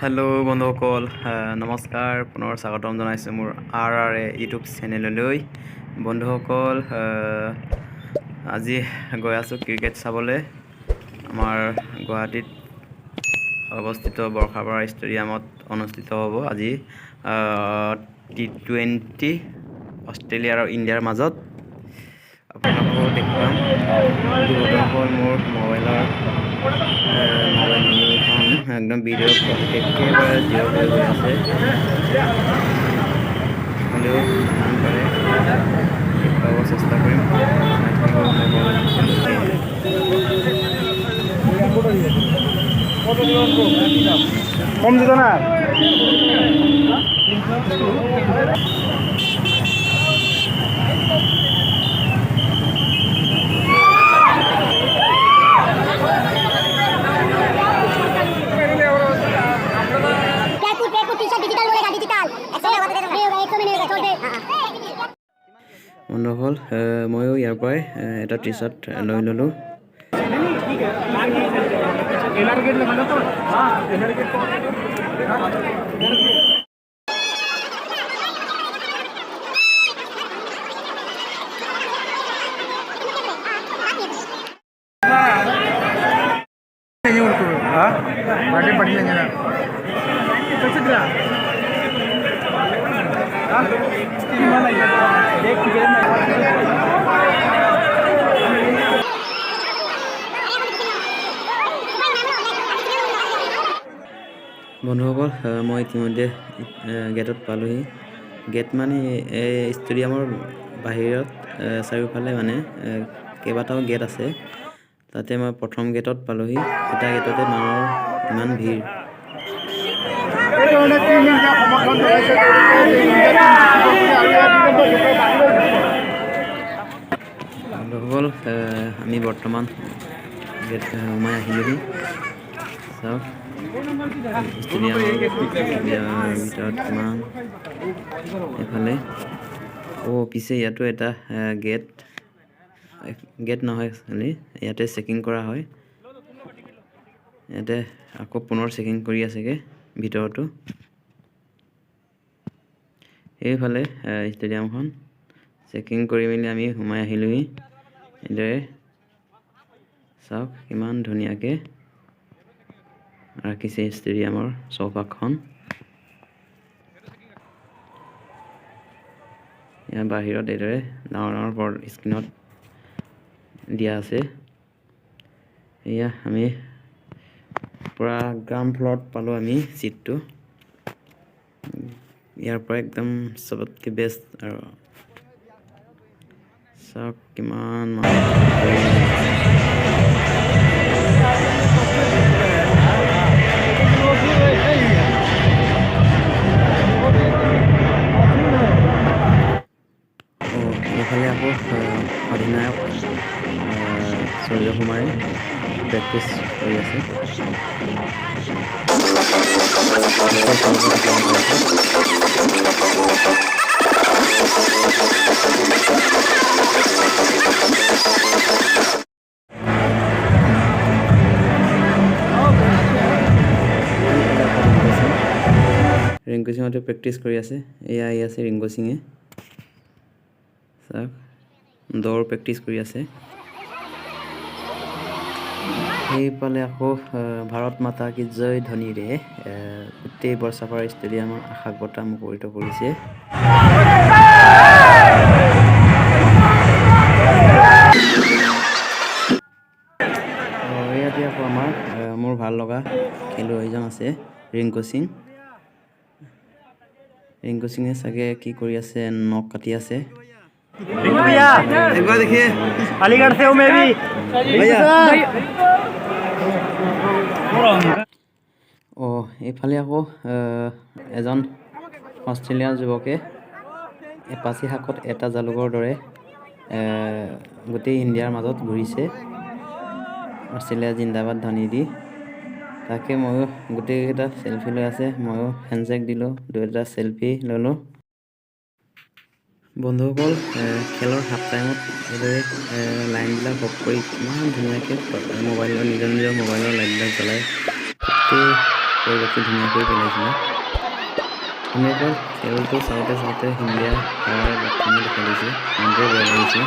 Hello' বন্ধুসকল, নমস্কাৰ। পুনৰ স্বাগতম জনাইছোঁ মোৰ RRA ইউটিউব চেনেললৈ। বন্ধুসকল, আজি গৈ আছোঁ ক্ৰিকেট চাবলৈ। আমাৰ গুৱাহাটীত অৱস্থিত বৰ্ষাপাৰা ষ্টেডিয়ামত অনুষ্ঠিত হ'ব আজি T20 অষ্ট্ৰেলিয়া আৰু ইণ্ডিয়াৰ মাজত। আপোনালোকক দেখুৱাম। বন্ধুসকল, মোৰ মোবাইলখন একদম ভিডিঅ' একেবাৰে জিৰ' হৈ গৈ আছে, হ'লেও যিমান পাৰে দেখুৱাব চেষ্টা কৰিম। কম দিত না বন্ধুসকল, ময়ো ইয়াৰ পৰাই এটা টি চাৰ্ট লৈ ল'লোঁ। বন্ধুসকল, মই ইতিমধ্যে গেটত পালোহি। গেট মানে এই ষ্টেডিয়ামৰ বাহিৰত চাৰিওফালে মানে কেইবাটাও গেট আছে। তাতে মই প্ৰথম গেটত পালোহি। এটা গেটতে মানুহৰ ইমান ভিৰ। বন্ধুসকল, আমি বৰ্তমান গেট সোমাই আহিলোহি। চাওক ষ্টেডিয়ামৰ ভিতৰত কিমান এফালে পিছে ইয়াতো এটা গেট নহয়, খালি ইয়াতে চেকিং কৰা হয়। ইয়াতে আকৌ পুনৰ চেকিং কৰি আছেগৈ ভিতৰতো। এইফালে ষ্টেডিয়ামখন চেকিং কৰি মেলি আমি সোমাই আহিলোহি। এনেদৰে চাওক কিমান ধুনীয়াকৈ ৰাখিছে ষ্টেডিয়ামৰ চৌপাশখন। ইয়াৰ বাহিৰত এইদৰে ডাঙৰ ডাঙৰ স্ক্ৰীণত দিয়া আছে। এয়া আমি পূৰা গ্ৰাউণ্ড ফ্ল'ৰত পালোঁ আমি ছিটটো। ইয়াৰ পৰা একদম চবতকৈ বেষ্ট। আৰু চাওক কিমান এইফালে আকৌ অধিনায়ক সূৰ্যকুমাৰে প্ৰেক্টিচ কৰি আছে। ৰিংকু সিঙতে প্ৰেক্টিচ কৰি আছে। এয়া আহি আছে ৰিংকু সিঙে। চাওক দৌৰ প্ৰেক্টিচ কৰি আছে। সেইফালে আকৌ ভাৰত মাতা কি জয় ধ্বনিৰে গোটেই বৰ্ষাপাৰা ষ্টেডিয়ামৰ আকাশ বতাহ মুখৰিত কৰিছে। ইয়াতে আকৌ মোৰ ভাল লগা খেলুৱৈজন আছে, ৰিংকু সিং। ৰিংকু সিঙে চাগে কি কৰি আছে, নখ কাটি আছে। এইফালে আকৌ এজন অষ্ট্ৰেলিয়াৰ যুৱকে এপাচি শাকত এটা জালুকৰ দৰে গোটেই ইণ্ডিয়াৰ মাজত ঘূৰিছে, অষ্ট্ৰেলিয়া জিন্দাবাদ ধ্বনি দি। তাকে ময়ো গোটেইকেইটা চেলফি লৈ আছে। ময়ো হেণ্ডশ্বেক দিলোঁ, দুটা চেলফি ল'লোঁ। বন্ধুসকল, খেলৰ হাফ টাইমত এইদৰে লাইনবিলাক অফ কৰি কিমান ধুনীয়াকৈ নিজৰ নিজৰ মোবাইলৰ লাইটবিলাক জ্বলাই গোটেই পৰিৱেশটো ধুনীয়া কৰি পেলাইছিলে ধুনীয়াকৈ খেলটো চাওঁতে চাওঁতে ইণ্ডিয়া হাৰাৰ লক্ষণে দেখা দিছে মনটোৱে বেয়া লাগিছে